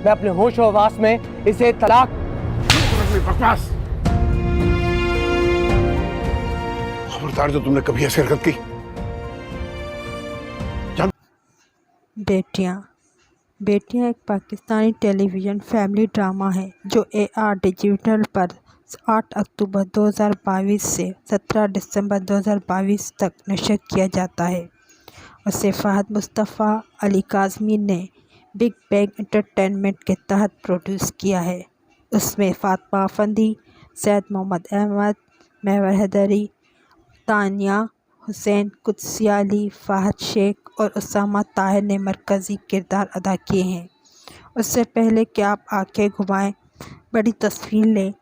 मैं अपने होश और हवास में इसे तलाक। बकवास। खबरदार जो तुमने कभी ऐसी हरकत की। बेटियां एक पाकिस्तानी टेलीविज़न फैमिली ड्रामा है जो AR डिजिटल पर 8 अक्टूबर 2022 से 17 दिसंबर 2022 तक नशर किया जाता है। उसे फ़हद मुस्तफ़ा अली काज़मी ने बिग बैंग एंटरटेनमेंट के तहत प्रोड्यूस किया है। उसमें फातिमा अफंदी, सैयद मोहम्मद अहमद, महवर हैदरी, तानिया हुसैन, कुदसिया अली, फ़हद शेख और उसामा ताहिर ने मरकज़ी किरदार अदा किए हैं। उससे पहले कि आप आंखें घुमाएं, बड़ी तस्वीर लें।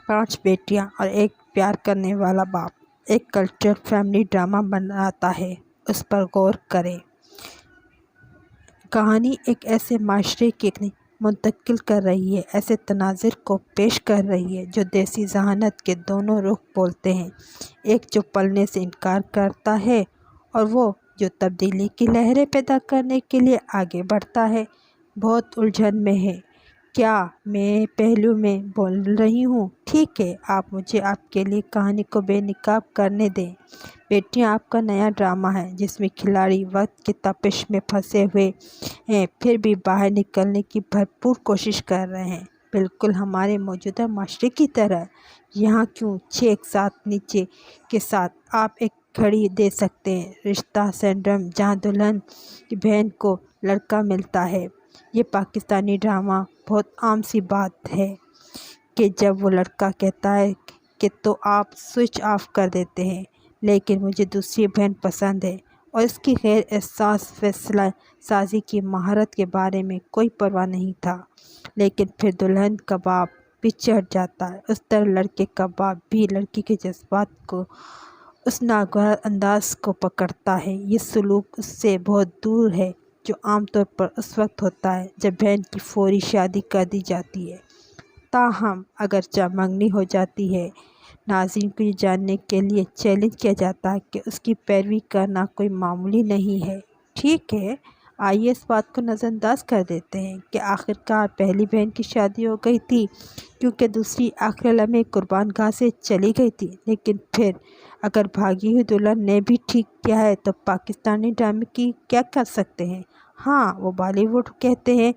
5 बेटियां और एक प्यार करने वाला बाप एक कल्चरल फैमिली ड्रामा बनाता है, उस पर गौर करें। कहानी एक ऐसे माशरे की मुंतकिल कर रही है, ऐसे तनाज़िर को पेश कर रही है जो देसी जहानत के दोनों रुख बोलते हैं, एक जो पलने से इनकार करता है और वो जो तब्दीली की लहरें पैदा करने के लिए आगे बढ़ता है। बहुत उलझन में है। क्या मैं पहलू में बोल रही हूँ? ठीक है, आप मुझे आपके लिए कहानी को बेनकाब करने दें। बेटियां आपका नया ड्रामा है जिसमें खिलाड़ी वक्त की तपिश में फंसे हुए हैं फिर भी बाहर निकलने की भरपूर कोशिश कर रहे हैं, बिल्कुल हमारे मौजूदा माशरे की तरह। यहाँ क्यों 6 एक साथ नीचे के साथ आप एक घड़ी दे सकते हैं। रिश्ता सिंड्रोम, जहाँ दुल्हन की बहन को लड़का मिलता है। ये पाकिस्तानी ड्रामा बहुत आम सी बात है कि जब वो लड़का कहता है कि तो आप स्विच ऑफ कर देते हैं, लेकिन मुझे दूसरी बहन पसंद है, और इसकी गैर एहसास फैसला साजी की महारत के बारे में कोई परवाह नहीं था। लेकिन फिर दुल्हन का बाप पीछे हट जाता है। उस तरह लड़के का बाप भी लड़की के जज्बात को, उस नागवार अंदाज को पकड़ता है। ये सलूक उससे बहुत दूर है जो आमतौर पर उस वक्त होता है जब बहन की फौरी शादी कर दी जाती है। ताहम अगरचे मंगनी हो जाती है, नाज़रीन को ये जानने के लिए चैलेंज किया जाता है कि उसकी पैरवी करना कोई मामूली नहीं है। ठीक है, आइए इस बात को नज़रअंदाज कर देते हैं कि आखिरकार पहली बहन की शादी हो गई थी क्योंकि दूसरी आखिरी लम्हे कुर्बान गाह से चली गई थी। लेकिन फिर अगर भागी हुई दुल्हन ने भी ठीक किया है तो पाकिस्तानी ड्रामे की क्या कर सकते हैं। हाँ, वो बॉलीवुड कहते हैं,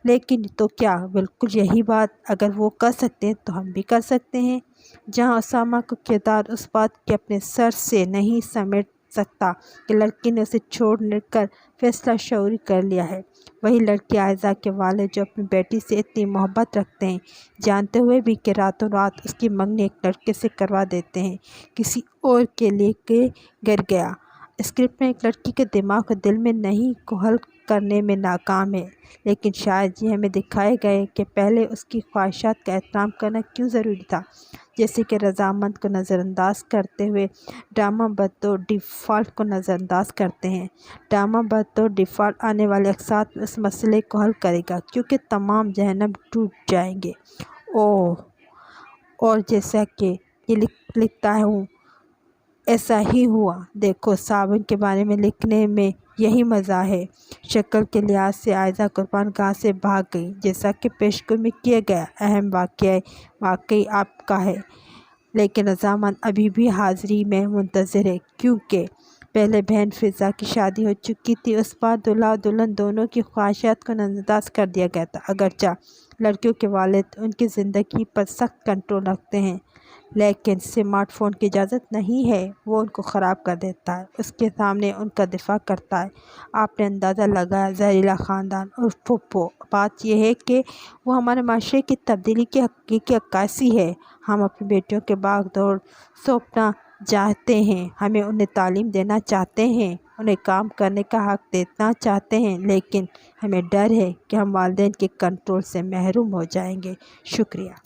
लेकिन तो क्या बिल्कुल यही बात अगर वो कर सकते हैं तो हम भी कर सकते हैं। जहाँ उसामा का किरदार उस बात के अपने सर से नहीं समेट सकता कि लड़की ने उसे छोड़ने कर फैसला शऊरी कर लिया है, वही लड़की आयज़ा के वालिद जो अपनी बेटी से इतनी मोहब्बत रखते हैं, जानते हुए भी कि रातों रात उसकी मंगनी एक लड़के से करवा देते हैं, किसी और के लिए के गिर गया। स्क्रिप्ट में एक लड़की के दिमाग और दिल में नहीं को हल करने में नाकाम है, लेकिन शायद ये हमें दिखाए गए कि पहले उसकी ख्वाहिशात का एहतराम करना क्यों ज़रूरी था। जैसे कि रजामंद को नज़रअंदाज करते हुए ड्रामा बतौर डिफ़ॉल्ट को नज़रअंदाज करते हैं। ड्रामा बतौर डिफ़ॉल्ट आने वाले अक़सात में उस मसले को हल करेगा क्योंकि तमाम जहन्नम टूट जाएंगे। और जैसा कि ये लिखता हूँ ऐसा ही हुआ। देखो, सावन के बारे में लिखने में यही मज़ा है। शक्ल के लिहाज से आयज़ा कुर्बान गाह से भाग गई, जैसा कि पेशगोई में किया गया। अहम वाकई आपका है, लेकिन रजामंद अभी भी हाज़िरी में मुंतज़िर है क्योंकि पहले बहन फ़िज़ा की शादी हो चुकी थी। उस बार दूल्हा और दुल्हन दोनों की ख्वाहिशात को नज़रअंदाज कर दिया गया था। अगरचे लड़कियों के वालिद उनकी ज़िंदगी पर सख्त कंट्रोल रखते हैं, लेकिन स्मार्टफोन की इजाज़त नहीं है, वो उनको ख़राब कर देता है, उसके सामने उनका दिफा करता है। आपने अंदाज़ा लगाया, जहरीला ख़ानदान और फूफो। बात यह है कि वो हमारे माशरे की तब्दीली की हकीकी अक्कासी है। हम अपनी बेटियों के भाग दौड़ सौंपना चाहते हैं, हमें उन्हें तालीम देना चाहते हैं, उन्हें काम करने का हक़ देना चाहते हैं, लेकिन हमें डर है कि हम वालिदैन के कंट्रोल से महरूम हो जाएंगे। शुक्रिया।